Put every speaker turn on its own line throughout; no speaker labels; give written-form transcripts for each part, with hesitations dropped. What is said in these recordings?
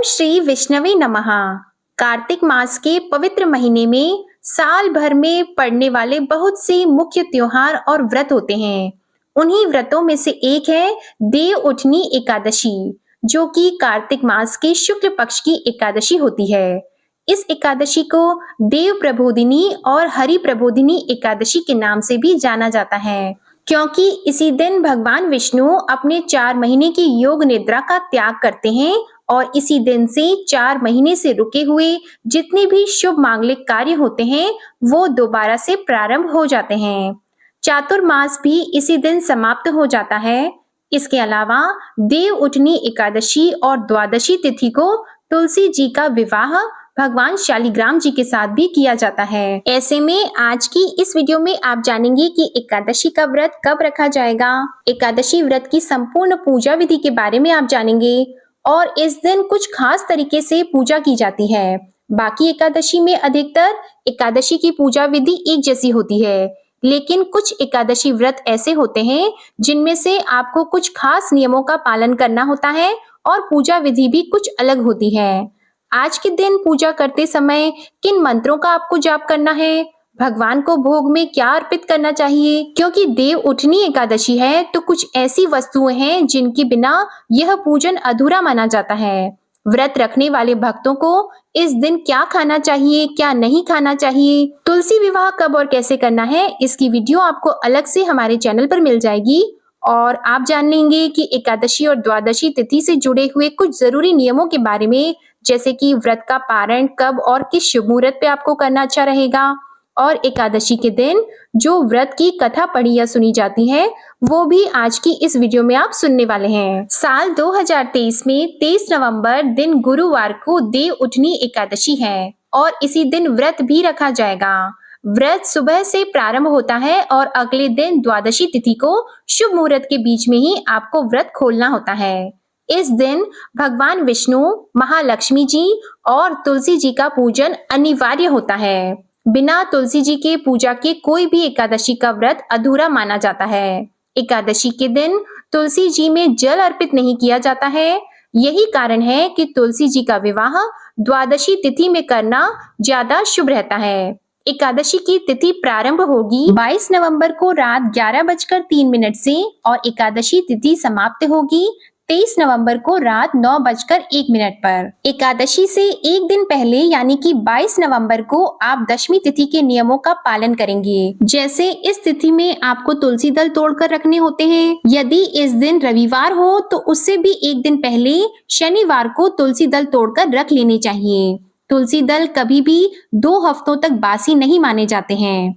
ओम श्री विष्णवे नमः। कार्तिक मास के पवित्र महीने में साल भर में पड़ने वाले बहुत से मुख्य त्योहार और व्रत होते हैं। उन्हीं व्रतों में से एक है देव उठनी एकादशी, जो कि कार्तिक मास के शुक्ल पक्ष की एकादशी होती है। इस एकादशी को देव प्रबोधिनी और हरि प्रबोधिनी एकादशी के नाम से भी जाना जाता है, क्योंकि इसी दिन भगवान विष्णु अपने 4 महीने की योग निद्रा का त्याग करते हैं और इसी दिन से 4 महीने से रुके हुए जितने भी शुभ मांगलिक कार्य होते हैं वो दोबारा से प्रारंभ हो जाते हैं। चातुर्मास भी इसी दिन समाप्त हो जाता है। इसके अलावा देव उठनी एकादशी और द्वादशी तिथि को तुलसी जी का विवाह भगवान शालिग्राम जी के साथ भी किया जाता है। ऐसे में आज की इस वीडियो में आप जानेंगे कि एकादशी का व्रत कब रखा जाएगा, एकादशी व्रत की संपूर्ण पूजा विधि के बारे में आप जानेंगे और इस दिन कुछ खास तरीके से पूजा की जाती है। बाकी एकादशी में अधिकतर एकादशी की पूजा विधि एक जैसी होती है, लेकिन कुछ एकादशी व्रत ऐसे होते हैं जिनमें से आपको कुछ खास नियमों का पालन करना होता है और पूजा विधि भी कुछ अलग होती है। आज के दिन पूजा करते समय किन मंत्रों का आपको जाप करना है, भगवान को भोग में क्या अर्पित करना चाहिए, क्योंकि देव उठनी एकादशी है तो कुछ ऐसी वस्तुएं हैं जिनके बिना यह पूजन अधूरा माना जाता है। व्रत रखने वाले भक्तों को इस दिन क्या खाना चाहिए, क्या नहीं खाना चाहिए, तुलसी विवाह कब और कैसे करना है, इसकी वीडियो आपको अलग से हमारे चैनल पर मिल जाएगी और आप जान लेंगे कि एकादशी और द्वादशी तिथि से जुड़े हुए कुछ जरूरी नियमों के बारे में, जैसे कि व्रत का पारण कब और किस शुभ मुहूर्त पे आपको करना अच्छा रहेगा और एकादशी के दिन जो व्रत की कथा पढ़ी या सुनी जाती है वो भी आज की इस वीडियो में आप सुनने वाले हैं। साल 2023 में 23 नवंबर दिन गुरुवार को देव उठनी एकादशी है और इसी दिन व्रत भी रखा जाएगा। व्रत सुबह से प्रारंभ होता है और अगले दिन द्वादशी तिथि को शुभ मुहूर्त के बीच में ही आपको व्रत खोलना होता है। इस दिन भगवान विष्णु, महालक्ष्मी जी और तुलसी जी का पूजन अनिवार्य होता है। बिना तुलसी जी के पूजा के कोई भी एकादशी का व्रत अधूरा माना जाता है। एकादशी के दिन तुलसी जी में जल अर्पित नहीं किया जाता है। यही कारण है कि तुलसी जी का विवाह द्वादशी तिथि में करना ज्यादा शुभ रहता है। एकादशी की तिथि प्रारंभ होगी 22 नवंबर को रात 11:03 से और एकादशी तिथि समाप्त होगी 23 नवंबर को रात 9:01 पर। एकादशी से एक दिन पहले यानी कि 22 नवंबर को आप दशमी तिथि के नियमों का पालन करेंगे। जैसे इस तिथि में आपको तुलसी दल तोड़कर रखने होते हैं। यदि इस दिन रविवार हो तो उससे भी एक दिन पहले शनिवार को तुलसी दल तोड़कर रख लेने चाहिए। तुलसी दल कभी भी 2 हफ्तों तक बासी नहीं माने जाते हैं।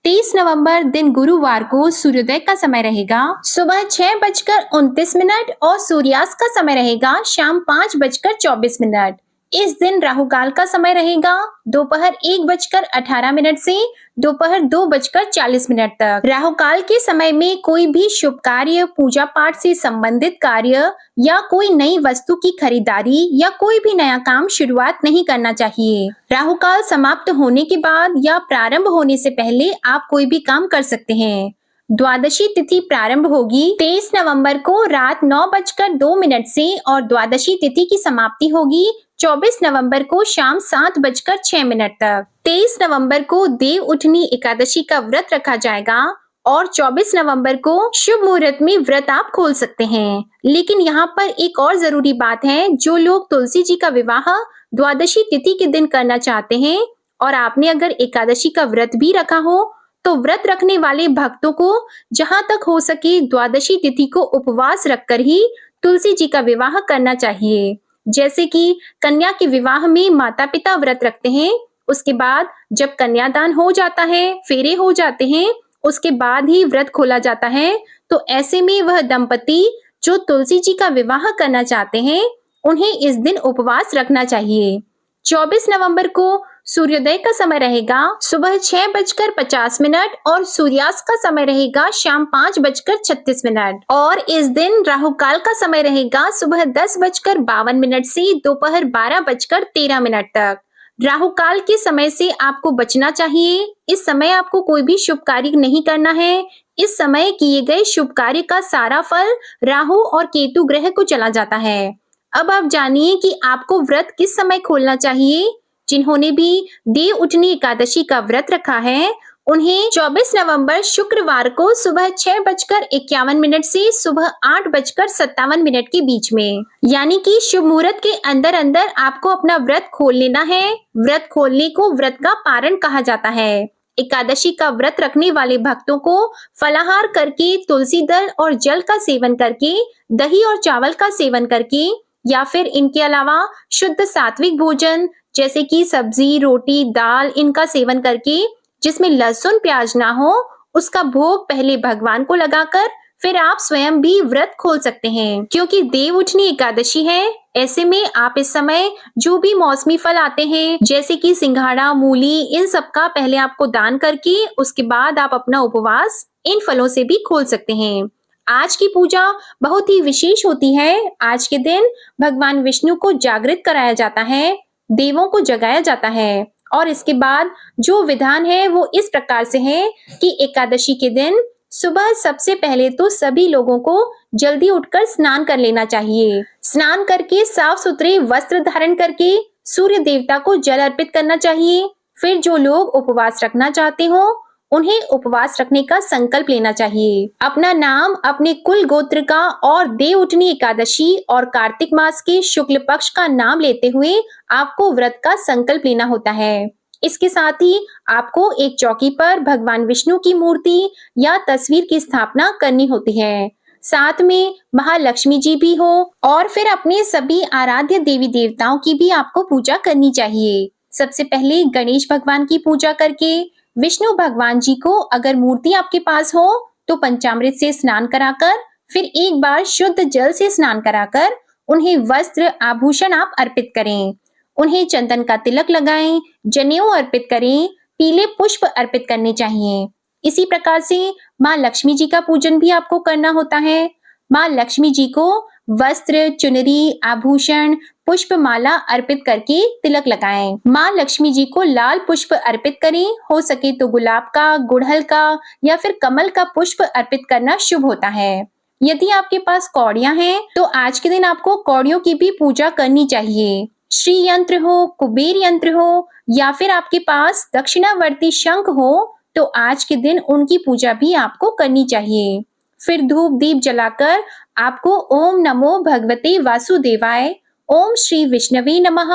23 नवंबर दिन गुरुवार को सूर्योदय का समय रहेगा सुबह 6:29 और सूर्यास्त का समय रहेगा शाम 5:24। इस दिन राहुकाल का समय रहेगा दोपहर 1:18 से दोपहर 2:40 तक। राहुकाल के समय में कोई भी शुभ कार्य, पूजा पाठ से संबंधित कार्य या कोई नई वस्तु की खरीदारी या कोई भी नया काम शुरुआत नहीं करना चाहिए। राहुकाल समाप्त होने के बाद या प्रारंभ होने से पहले आप कोई भी काम कर सकते हैं। द्वादशी तिथि प्रारंभ होगी 23 नवंबर को रात 9:02 से और द्वादशी तिथि की समाप्ति होगी 24 नवंबर को शाम 7:06 तक। 23 नवंबर को देव उठनी एकादशी का व्रत रखा जाएगा और 24 नवंबर को शुभ मुहूर्त में व्रत आप खोल सकते हैं। लेकिन यहाँ पर एक और जरूरी बात है, जो लोग तुलसी जी का विवाह द्वादशी तिथि के दिन करना चाहते हैं और आपने अगर एकादशी का व्रत भी रखा हो तो व्रत रखने वाले भक्तों को जहां तक हो सके द्वादशी तिथि को उपवास रखकर ही तुलसी जी का विवाह करना चाहिए। जैसे कि कन्या के विवाह में माता पिता व्रत रखते हैं, उसके बाद जब कन्यादान हो जाता है, फेरे हो जाते हैं, उसके बाद ही व्रत खोला जाता है। तो ऐसे में वह दंपति जो तुलसी जी का विवाह करना चाहते हैं उन्हें इस दिन उपवास रखना चाहिए। 24 नवंबर को सूर्योदय का समय रहेगा सुबह 6:50 और सूर्यास्त का समय रहेगा शाम 5:36 और इस दिन राहुकाल का समय रहेगा सुबह 10:52 से दोपहर 12:13 तक। राहुकाल के समय से आपको बचना चाहिए। इस समय आपको कोई भी शुभ कार्य नहीं करना है। इस समय किए गए शुभ कार्य का सारा फल राहु और केतु ग्रह को चला जाता है। अब आप जानिए कि आपको व्रत किस समय खोलना चाहिए। जिन्होंने भी देव उठनी एकादशी का व्रत रखा है, उन्हें 24 नवंबर शुक्रवार को सुबह 6:51 से सुबह 8:57 के बीच में, यानी कि शुभ मुहूर्त के अंदर अंदर आपको अपना व्रत खोल लेना है। व्रत खोलने को व्रत का पारण कहा जाता है। एकादशी का व्रत रखने वाले भक्तों को फलाहार करके, तुलसी दल और जल का सेवन करके, दही और चावल का सेवन करके, या फिर इनके अलावा शुद्ध सात्विक भोजन जैसे कि सब्जी, रोटी, दाल, इनका सेवन करके, जिसमें लहसुन प्याज ना हो, उसका भोग पहले भगवान को लगाकर फिर आप स्वयं भी व्रत खोल सकते हैं। क्योंकि देव उठनी एकादशी है, ऐसे में आप इस समय जो भी मौसमी फल आते हैं जैसे कि सिंघाड़ा, मूली, इन सब का पहले आपको दान करके उसके बाद आप अपना उपवास इन फलों से भी खोल सकते हैं। आज की पूजा बहुत ही विशेष होती है। आज के दिन भगवान विष्णु को जागृत कराया जाता है, देवों को जगाया जाता है, और इसके बाद जो विधान है वो इस प्रकार से है कि एकादशी के दिन सुबह सबसे पहले तो सभी लोगों को जल्दी उठकर स्नान कर लेना चाहिए। स्नान करके साफ सुथरे वस्त्र धारण करके सूर्य देवता को जल अर्पित करना चाहिए। फिर जो लोग उपवास रखना चाहते हो, उन्हें उपवास रखने का संकल्प लेना चाहिए। अपना नाम, अपने कुल गोत्र का और देव उठनी एकादशी और कार्तिक मास के शुक्ल पक्ष का नाम लेते हुए आपको व्रत का संकल्प लेना होता है। इसके साथ ही आपको एक चौकी पर भगवान विष्णु की मूर्ति या तस्वीर की स्थापना करनी होती है। साथ में महालक्ष्मी जी भी हो, और फिर अपने सभी आराध्य देवी देवताओं की भी आपको पूजा करनी चाहिए। सबसे पहले गणेश भगवान की पूजा करके, विष्णु भगवान जी को अगर मूर्ति आपके पास हो तो पंचामृत से स्नान कराकर, फिर एक बार शुद्ध जल से स्नान कराकर उन्हें वस्त्र आभूषण आप अर्पित करें। उन्हें चंदन का तिलक लगाएं, जनेऊ अर्पित करें, पीले पुष्प अर्पित करने चाहिए। इसी प्रकार से माँ लक्ष्मी जी का पूजन भी आपको करना होता है। माँ लक्ष्मी जी को वस्त्र, चुनरी, आभूषण, पुष्प माला अर्पित करके तिलक लगाएं। माँ लक्ष्मी जी को लाल पुष्प अर्पित करें, हो सके तो गुलाब का, गुड़हल का या फिर कमल का पुष्प अर्पित करना शुभ होता है। यदि आपके पास कौड़ियां हैं तो आज के दिन आपको कौड़ियों की भी पूजा करनी चाहिए। श्री यंत्र हो, कुबेर यंत्र हो, या फिर आपके पास दक्षिणावर्ती शंख हो तो आज के दिन उनकी पूजा भी आपको करनी चाहिए। फिर धूप दीप जलाकर आपको ओम नमो भगवते वासुदेवाय, ओम श्री विष्णवे नमः,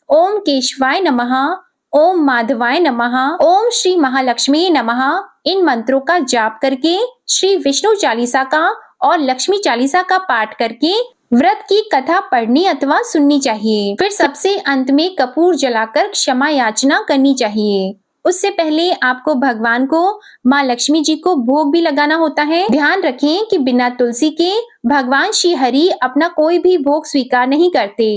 ओम केशवाय नमः, ओम माधवाय नमः, ओम श्री महालक्ष्मी नमः, इन मंत्रों का जाप करके श्री विष्णु चालीसा का और लक्ष्मी चालीसा का पाठ करके व्रत की कथा पढ़नी अथवा सुननी चाहिए। फिर सबसे अंत में कपूर जलाकर क्षमा याचना करनी चाहिए। उससे पहले आपको भगवान को, माँ लक्ष्मी जी को भोग भी लगाना होता है। ध्यान रखें कि बिना तुलसी के भगवान श्री हरि अपना कोई भी भोग स्वीकार नहीं करते।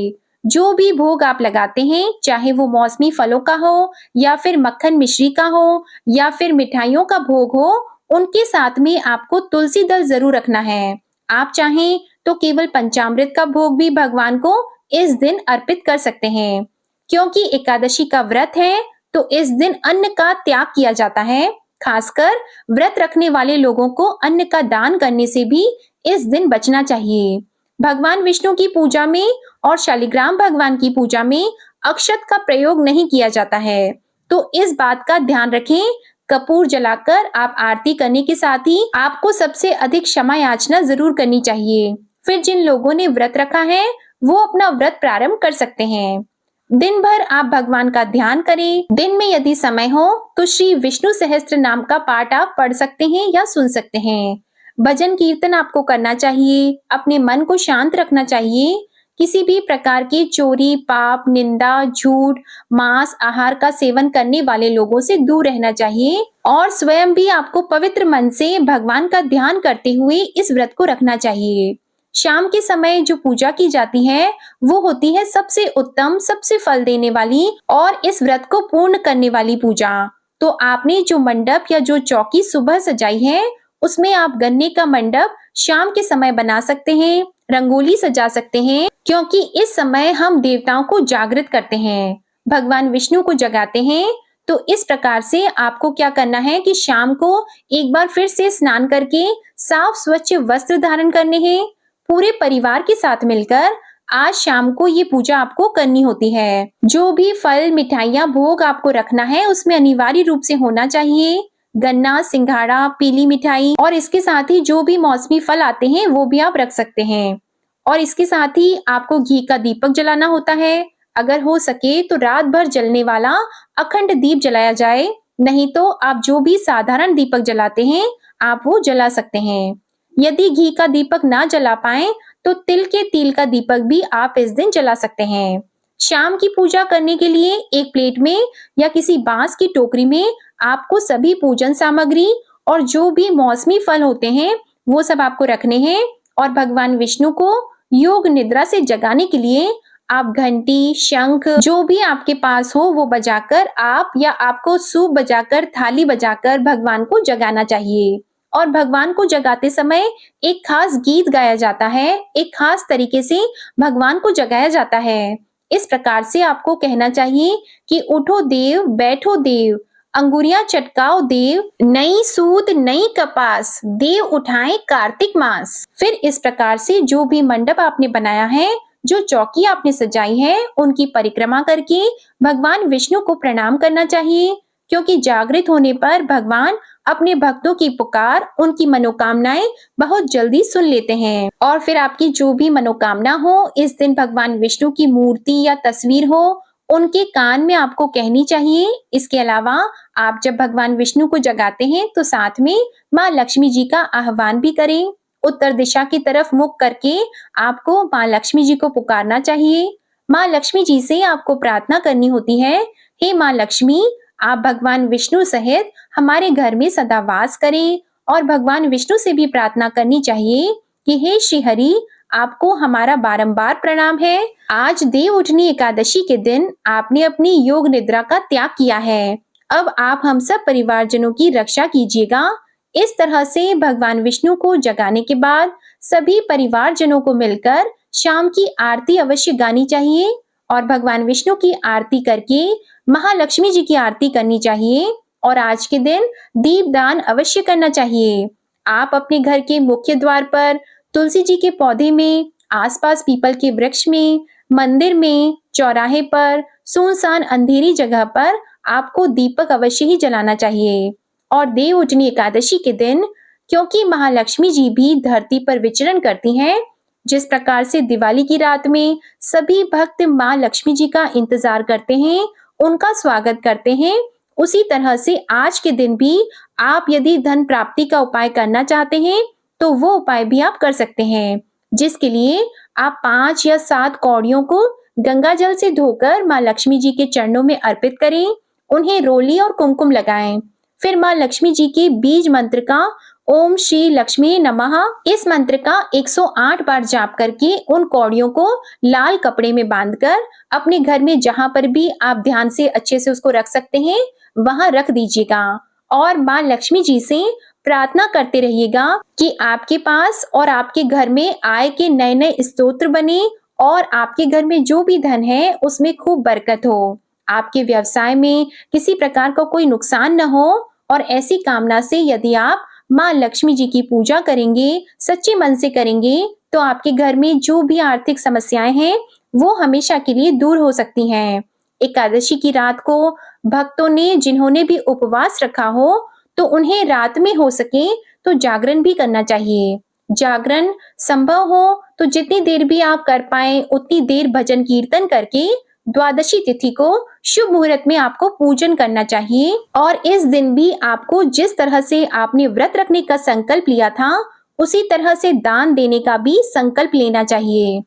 जो भी भोग आप लगाते हैं, चाहे वो मौसमी फलों का हो या फिर मक्खन मिश्री का हो या फिर मिठाइयों का भोग हो, उनके साथ में आपको तुलसी दल जरूर रखना है। आप चाहें तो केवल पंचामृत का भोग भी भगवान को इस दिन अर्पित कर सकते हैं। क्योंकि एकादशी का व्रत है तो इस दिन अन्न का त्याग किया जाता है। खासकर व्रत रखने वाले लोगों को अन्न का दान करने से भी इस दिन बचना चाहिए। भगवान विष्णु की पूजा में और शालिग्राम भगवान की पूजा में अक्षत का प्रयोग नहीं किया जाता है, तो इस बात का ध्यान रखें। कपूर जलाकर आप आरती करने के साथ ही आपको सबसे अधिक क्षमा याचना जरूर करनी चाहिए। फिर जिन लोगों ने व्रत रखा है वो अपना व्रत प्रारंभ कर सकते हैं। दिन भर आप भगवान का ध्यान करें। दिन में यदि समय हो तो श्री विष्णु सहस्त्र नाम का पाठ आप पढ़ सकते हैं या सुन सकते हैं। भजन कीर्तन आपको करना चाहिए। अपने मन को शांत रखना चाहिए। किसी भी प्रकार की चोरी, पाप, निंदा, झूठ, मांस आहार का सेवन करने वाले लोगों से दूर रहना चाहिए और स्वयं भी आपको पवित्र मन से भगवान का ध्यान करते हुए इस व्रत को रखना चाहिए। शाम के समय जो पूजा की जाती है वो होती है सबसे उत्तम, सबसे फल देने वाली और इस व्रत को पूर्ण करने वाली पूजा। तो आपने जो मंडप या जो चौकी सुबह सजाई है उसमें आप गन्ने का मंडप शाम के समय बना सकते हैं, रंगोली सजा सकते हैं, क्योंकि इस समय हम देवताओं को जागृत करते हैं, भगवान विष्णु को जगाते हैं। तो इस प्रकार से आपको क्या करना है कि शाम को एक बार फिर से स्नान करके साफ स्वच्छ वस्त्र धारण करने हैं। पूरे परिवार के साथ मिलकर आज शाम को ये पूजा आपको करनी होती है। जो भी फल, मिठाइयाँ, भोग आपको रखना है उसमें अनिवार्य रूप से होना चाहिए गन्ना, सिंघाड़ा, पीली मिठाई और इसके साथ ही जो भी मौसमी फल आते हैं वो भी आप रख सकते हैं। और इसके साथ ही आपको घी का दीपक जलाना होता है। अगर हो सके तो रात भर जलने वाला अखंड दीप जलाया जाए, नहीं तो आप जो भी साधारण दीपक जलाते हैं आप वो जला सकते हैं। यदि घी का दीपक ना जला पाए तो तिल के तेल का दीपक भी आप इस दिन जला सकते हैं। शाम की पूजा करने के लिए एक प्लेट में या किसी बांस की टोकरी में आपको सभी पूजन सामग्री और जो भी मौसमी फल होते हैं वो सब आपको रखने हैं। और भगवान विष्णु को योग निद्रा से जगाने के लिए आप घंटी, शंख जो भी आपके पास हो वो बजाकर आप या आपको सूप बजाकर, थाली बजाकर भगवान को जगाना चाहिए। और भगवान को जगाते समय एक खास गीत गाया जाता है, एक खास तरीके से भगवान को जगाया जाता है। इस प्रकार से आपको कहना चाहिए कि उठो देव, बैठो देव, अंगुरियां चटकाओ देव, नई सूत नई कपास, देव उठाए कार्तिक मास। फिर इस प्रकार से जो भी मंडप आपने बनाया है, जो चौकी आपने सजाई है, उनकी परिक्रमा करके भगवान विष्णु को प्रणाम करना चाहिए, क्योंकि जागृत होने पर भगवान अपने भक्तों की पुकार, उनकी मनोकामनाएं बहुत जल्दी सुन लेते हैं। और फिर आपकी जो भी मनोकामना हो, इस दिन भगवान विष्णु की मूर्ति या तस्वीर हो, उनके कान में आपको कहनी चाहिए। इसके अलावा आप जब भगवान विष्णु को जगाते हैं तो साथ में माँ लक्ष्मी जी का आह्वान भी करें। उत्तर दिशा की तरफ मुख करके आपको माँ लक्ष्मी जी को पुकारना चाहिए। माँ लक्ष्मी जी से आपको प्रार्थना करनी होती है, हे माँ लक्ष्मी, आप भगवान विष्णु सहित हमारे घर में सदा वास करें। और भगवान विष्णु से भी प्रार्थना करनी चाहिए कि हे श्री हरि, आपको हमारा बारंबार प्रणाम है। आज देव उठनी एकादशी के दिन आपने अपनी योग निद्रा का त्याग किया है। अब आप हम सब परिवारजनों की रक्षा कीजिएगा। इस तरह से भगवान विष्णु को जगाने के बाद सभी परिवारजनों को मिलकर शाम की आरती अवश्य गानी चाहिए। और भगवान विष्णु की आरती करके महालक्ष्मी जी की आरती करनी चाहिए। और आज के दिन दीपदान अवश्य करना चाहिए। आप अपने घर के मुख्य द्वार पर, तुलसी जी के पौधे में, आसपास पीपल के वृक्ष में, मंदिर में, चौराहे पर, सुनसान अंधेरी जगह पर आपको दीपक अवश्य ही जलाना चाहिए। और देव उठनी एकादशी के दिन, क्योंकि महालक्ष्मी जी भी धरती पर विचरण करती हैं, जिस प्रकार से दिवाली की रात में सभी भक्त माँ लक्ष्मी जी का इंतजार करते हैं, उनका स्वागत करते हैं, उसी तरह से आज के दिन भी आप यदि धन प्राप्ति का उपाय करना चाहते हैं तो वो उपाय भी आप कर सकते हैं, जिसके लिए आप 5 या 7 कौड़ियों को गंगा जल से धोकर माँ लक्ष्मी जी के चरणों में अर्पित करें, उन्हें रोली और कुमकुम लगाएं। फिर माँ लक्ष्मी जी के बीज मंत्र का ओम श्री लक्ष्मी नमः, इस मंत्र का 108 बार जाप करके उन कौड़ियों को लाल कपड़े में बांधकर अपने घर में जहां पर भी आप ध्यान से अच्छे से उसको रख सकते हैं वहां रख दीजिएगा। और माँ लक्ष्मी जी से प्रार्थना करते रहिएगा कि आपके पास और आपके घर में आय के नए नए स्तोत्र बने और आपके घर में जो भी धन है उसमें खूब बरकत हो, आपके व्यवसाय में किसी प्रकार का कोई नुकसान न हो। और ऐसी कामना से यदि आप माँ लक्ष्मी जी की पूजा करेंगे, सच्चे मन से करेंगे, तो आपके घर में जो भी आर्थिक समस्याएं हैं वो हमेशा के लिए दूर हो सकती हैं। एकादशी की रात को भक्तों ने जिन्होंने भी उपवास रखा हो तो उन्हें रात में हो सके तो जागरण भी करना चाहिए। जागरण संभव हो तो जितनी देर भी आप कर पाए उतनी देर भजन कीर्तन करके द्वादशी तिथि को शुभ मुहूर्त में आपको पूजन करना चाहिए। और इस दिन भी आपको जिस तरह से आपने व्रत रखने का संकल्प लिया था उसी तरह से दान देने का भी संकल्प लेना चाहिए।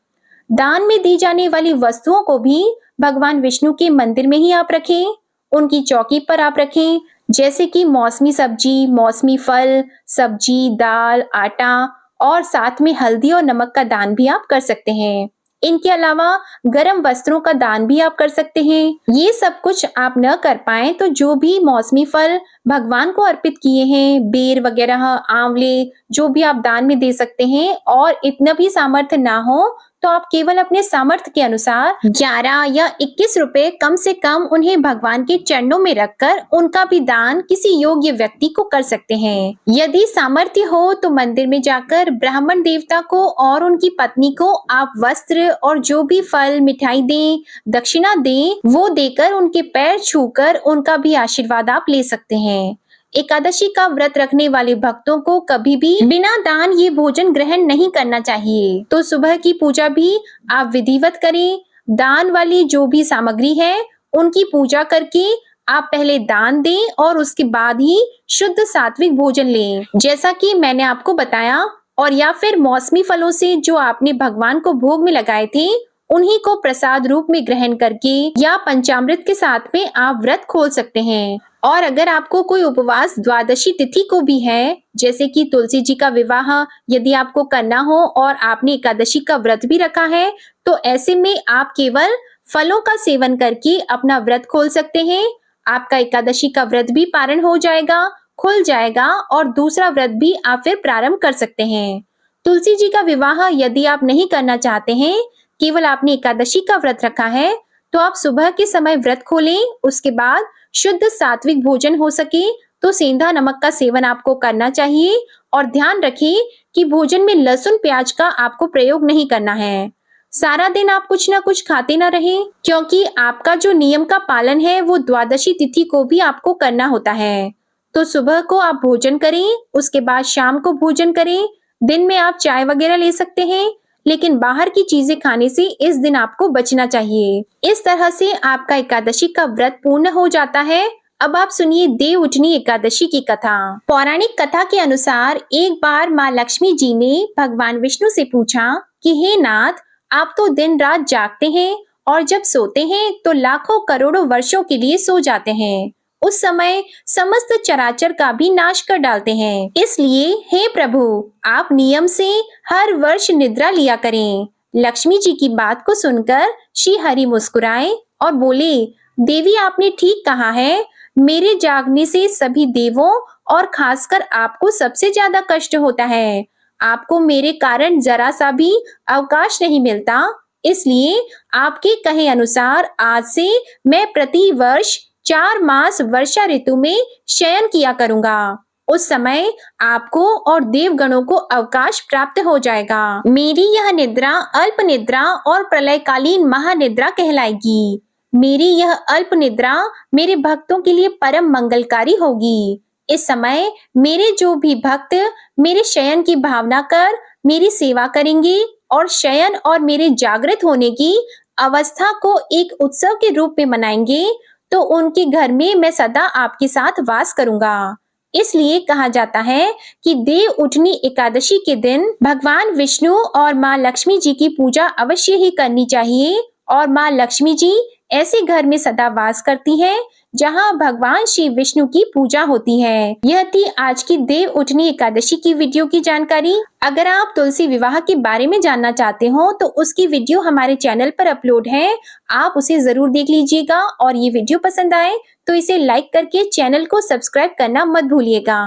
दान में दी जाने वाली वस्तुओं को भी भगवान विष्णु के मंदिर में ही आप रखें, उनकी चौकी पर आप रखें, जैसे कि मौसमी सब्जी, मौसमी फल, सब्जी, दाल, आटा और साथ में हल्दी और नमक का दान भी आप कर सकते हैं। इनके अलावा गर्म वस्त्रों का दान भी आप कर सकते हैं। ये सब कुछ आप न कर पाए तो जो भी मौसमी फल भगवान को अर्पित किए हैं, बेर वगैरह, आंवले, जो भी आप दान में दे सकते हैं, और इतना भी सामर्थ्य ना हो तो आप केवल अपने सामर्थ्य के अनुसार 11 या 21 रुपए कम से कम उन्हें भगवान के चरणों में रखकर उनका भी दान किसी योग्य व्यक्ति को कर सकते हैं। यदि सामर्थ्य हो तो मंदिर में जाकर ब्राह्मण देवता को और उनकी पत्नी को आप वस्त्र और जो भी फल, मिठाई दें, दक्षिणा दें, वो देकर उनके पैर छूकर उनका भी आशीर्वाद आप ले सकते हैं। एकादशी का व्रत रखने वाले भक्तों को कभी भी बिना दान ये भोजन ग्रहण नहीं करना चाहिए। तो सुबह की पूजा भी आप विधिवत करें। दान वाली जो भी सामग्री है उनकी पूजा करके आप पहले दान दें और उसके बाद ही शुद्ध सात्विक भोजन लें, जैसा कि मैंने आपको बताया। और या फिर मौसमी फलों से जो आपने भगवान को भोग में लगाए थे उन्हीं को प्रसाद रूप में ग्रहण करके या पंचामृत के साथ में आप व्रत खोल सकते हैं। और अगर आपको कोई उपवास द्वादशी तिथि को भी है, जैसे कि तुलसी जी का विवाह यदि आपको करना हो और आपने एकादशी का व्रत भी रखा है, तो ऐसे में आप केवल फलों का सेवन करके अपना व्रत खोल सकते हैं। आपका एकादशी का व्रत भी पारण हो जाएगा, खुल जाएगा, और दूसरा व्रत भी आप फिर प्रारंभ कर सकते हैं। तुलसी जी का विवाह यदि आप नहीं करना चाहते हैं, केवल आपने एकादशी का व्रत रखा है, तो आप सुबह के समय व्रत खोलें। उसके बाद शुद्ध सात्विक भोजन हो सके तो सेंधा नमक का सेवन आपको करना चाहिए। और ध्यान रखिए कि भोजन में लहसुन प्याज का आपको प्रयोग नहीं करना है। सारा दिन आप कुछ ना कुछ खाते ना रहें, क्योंकि आपका जो नियम का पालन है वो द्वादशी तिथि को भी आपको करना होता है। तो सुबह को आप भोजन करें, उसके बाद शाम को भोजन करें। दिन में आप चाय वगैरह ले सकते हैं, लेकिन बाहर की चीजें खाने से इस दिन आपको बचना चाहिए। इस तरह से आपका एकादशी का व्रत पूर्ण हो जाता है। अब आप सुनिए देव उठनी एकादशी की कथा। पौराणिक कथा के अनुसार एक बार माँ लक्ष्मी जी ने भगवान विष्णु से पूछा कि हे नाथ, आप तो दिन रात जागते हैं और जब सोते हैं तो लाखों करोड़ों वर्षों के लिए सो जाते हैं। उस समय समस्त चराचर का भी नाश कर डालते हैं। इसलिए हे प्रभु, आप नियम से हर वर्ष निद्रा लिया करें। लक्ष्मी जी की बात को सुनकर श्री हरि मुस्कुराए और बोले, देवी आपने ठीक कहा है। मेरे जागने से सभी देवों और खासकर आपको सबसे ज्यादा कष्ट होता है। आपको मेरे कारण जरा सा भी अवकाश नहीं मिलता। इसलिए आपके कहे अनुसार आज से मैं प्रति वर्ष 4 मास वर्षा ऋतु में शयन किया करूंगा। उस समय आपको और देवगणों को अवकाश प्राप्त हो जाएगा। मेरी यह निद्रा अल्प निद्रा और प्रलयकालीन महानिद्रा कहलाएगी। मेरी यह अल्प निद्रा मेरे भक्तों के लिए परम मंगलकारी होगी। इस समय मेरे जो भी भक्त मेरे शयन की भावना कर मेरी सेवा करेंगे और शयन और मेरे जागृत होने की अवस्था को एक उत्सव के रूप में मनाएंगे, तो उनके घर में मैं सदा आपके साथ वास करूंगा। इसलिए कहा जाता है कि देव उठनी एकादशी के दिन भगवान विष्णु और माँ लक्ष्मी जी की पूजा अवश्य ही करनी चाहिए। और माँ लक्ष्मी जी ऐसे घर में सदा वास करती हैं जहाँ भगवान श्री विष्णु की पूजा होती है। यह थी आज की देव उठनी एकादशी की वीडियो की जानकारी। अगर आप तुलसी विवाह के बारे में जानना चाहते हो तो उसकी वीडियो हमारे चैनल पर अपलोड है, आप उसे जरूर देख लीजिएगा। और ये वीडियो पसंद आए तो इसे लाइक करके चैनल को सब्सक्राइब करना मत भूलिएगा।